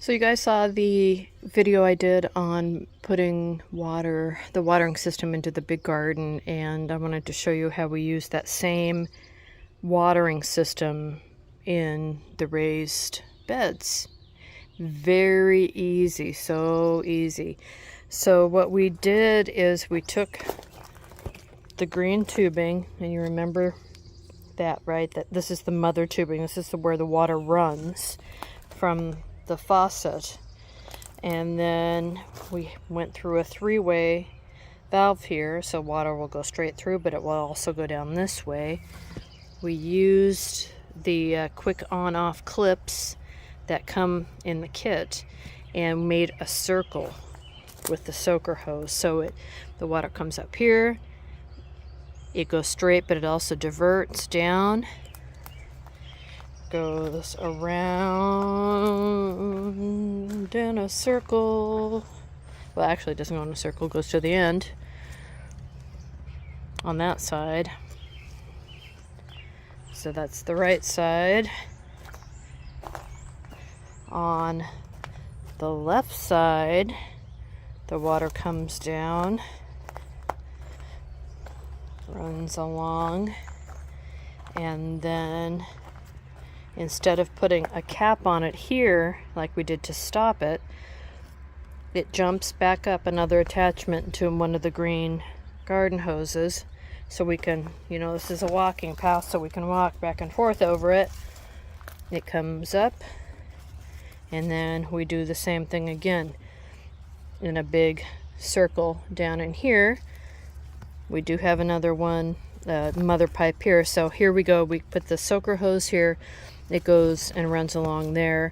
So you guys saw the video I did on putting the watering system into the big garden, and I wanted to show you how we use that same watering system in the raised beds. Very easy, so easy. So what we did is we took the green tubing, and you remember that, right? That this is the mother tubing. This is where the water runs from the faucet, and then we went through a three-way valve here, so water will go straight through, but it will also go down this way. We used the quick on-off clips that come in the kit and made a circle with the soaker hose, so the water comes up here, it goes straight, but it also diverts down, goes around in a circle. Well, actually it doesn't go in a circle, it goes to the end on that side. So that's the right side. On the left side, the water comes down, runs along, and then instead of putting a cap on it here, like we did to stop it, it jumps back up another attachment to one of the green garden hoses. So we can, this is a walking path, so we can walk back and forth over it. It comes up, and then we do the same thing again in a big circle down in here. We do have another one, mother pipe here. So here we go, we put the soaker hose here. It goes and runs along there,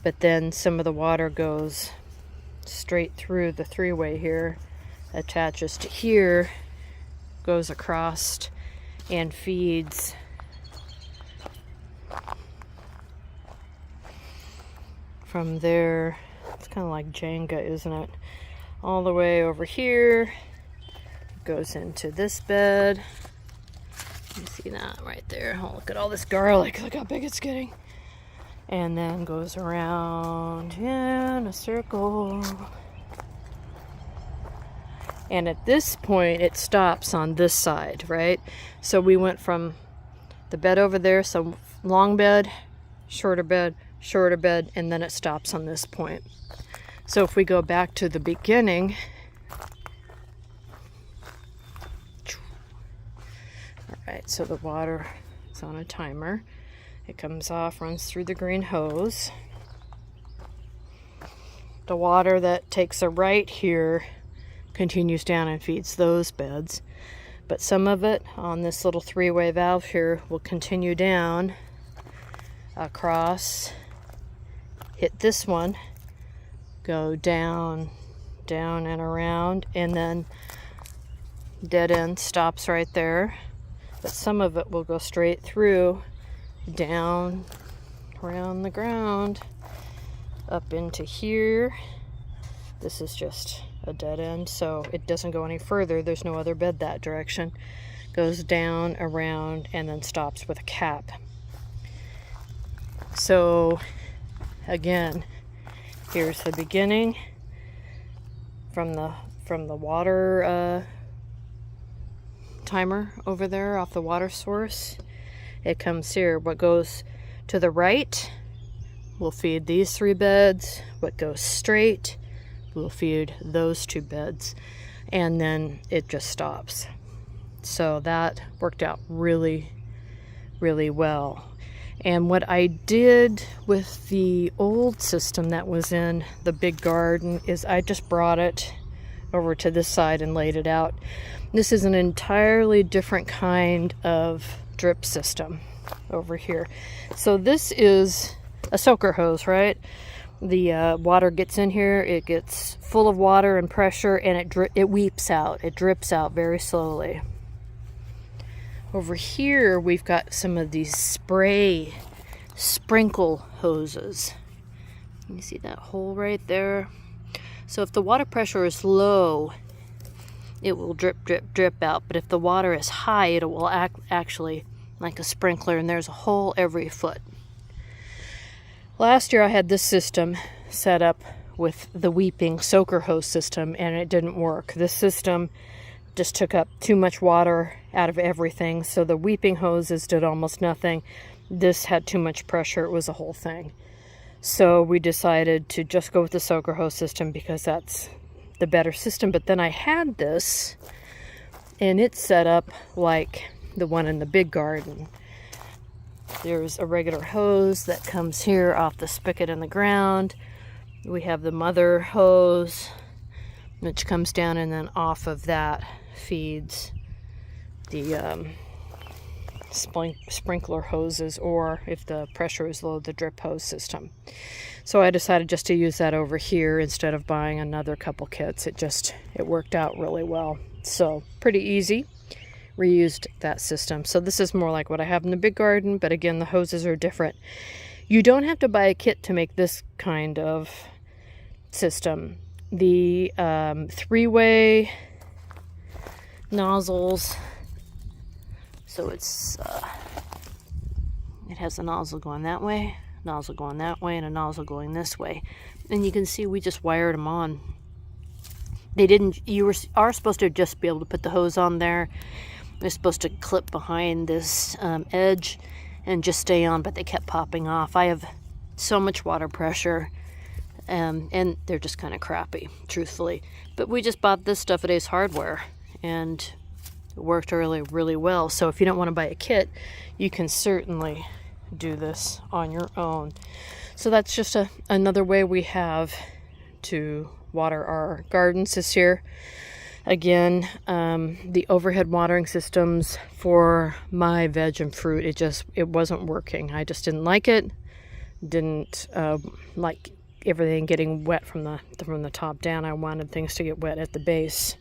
but then some of the water goes straight through the three-way here, attaches to here, goes across and feeds from there. It's kind of like Jenga, isn't it? All the way over here, goes into this bed. You see that right there? Oh, look at all this garlic. Look how big it's getting. And then goes around in a circle. And at this point, it stops on this side, right? So we went from the bed over there, so long bed, shorter bed, and then it stops on this point. So if we go back to the beginning, alright, so the water is on a timer. It comes off, runs through the green hose. The water that takes a right here continues down and feeds those beds. But some of it on this little three-way valve here will continue down across, hit this one, go down, down and around, and then dead end stops right there. But some of it will go straight through, down around the ground, up into here. This is just a dead end, so it doesn't go any further. There's no other bed that direction. Goes down, around, and then stops with a cap. So again, here's the beginning from the water timer over there off the water source. It comes here. What goes to the right will feed these three beds. What goes straight will feed those two beds, and then it just stops. So that worked out really, really well. And what I did with the old system that was in the big garden is I just brought it over to this side and laid it out. This is an entirely different kind of drip system over here. So this is a soaker hose, right? The water gets in here, it gets full of water and pressure, and it weeps out. It drips out very slowly. Over here we've got some of these sprinkle hoses. You see that hole right there? So if the water pressure is low, it will drip, drip, drip out. But if the water is high, it will act actually like a sprinkler, and there's a hole every foot. Last year I had this system, set up with the weeping soaker hose system, and it didn't work. This system just took up too much water out of everything, so the weeping hoses did almost nothing. This had too much pressure. It was a whole thing. So we decided to just go with the soaker hose system because that's the better system. But then I had this, and it's set up like the one in the big garden. There's a regular hose that comes here off the spigot in the ground. We have the mother hose, which comes down, and then off of that feeds the sprinkler hoses, or if the pressure is low, the drip hose system. So I decided just to use that over here instead of buying another couple kits. It worked out really well. So pretty easy. Reused that system. So this is more like what I have in the big garden, but again, the hoses are different. You don't have to buy a kit to make this kind of system. The three-way nozzles, so it has a nozzle going that way, nozzle going that way, and a nozzle going this way. And you can see we just wired them on. You are supposed to just be able to put the hose on there. They're supposed to clip behind this edge and just stay on, but they kept popping off. I have so much water pressure, and they're just kind of crappy, truthfully. But we just bought this stuff at Ace Hardware, and it worked really, really well. So if you don't want to buy a kit, you can certainly do this on your own. So that's just another way we have to water our gardens this year. Again, the overhead watering systems for my veg and fruit, it wasn't working. I just didn't like it. Didn't like everything getting wet from the top down. I wanted things to get wet at the base.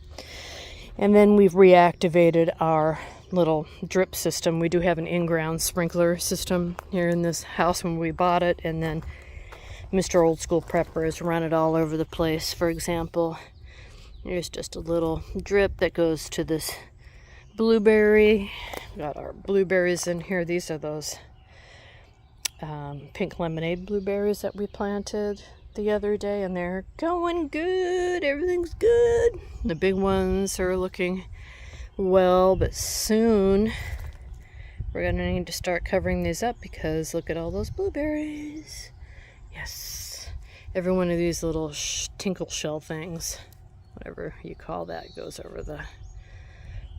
And then we've reactivated our little drip system. We do have an in-ground sprinkler system here in this house when we bought it, and then Mr. Old School Prepper has run it all over the place. For example, here's just a little drip that goes to this blueberry. Got our blueberries in here. These are those pink lemonade blueberries that we planted the other day, and they're going good. Everything's good. The big ones are looking well, but soon we're going to need to start covering these up because look at all those blueberries. Yes. Every one of these little tinkle shell things, whatever you call that, goes over the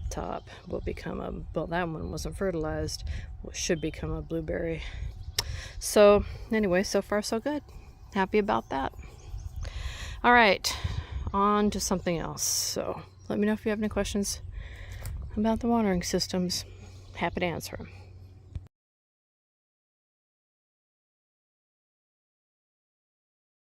top. Will become well, that one wasn't fertilized. Well, should become a blueberry. So anyway, so far so good. Happy about that. All right, on to something else. So let me know if you have any questions about the watering systems. Happy to answer them.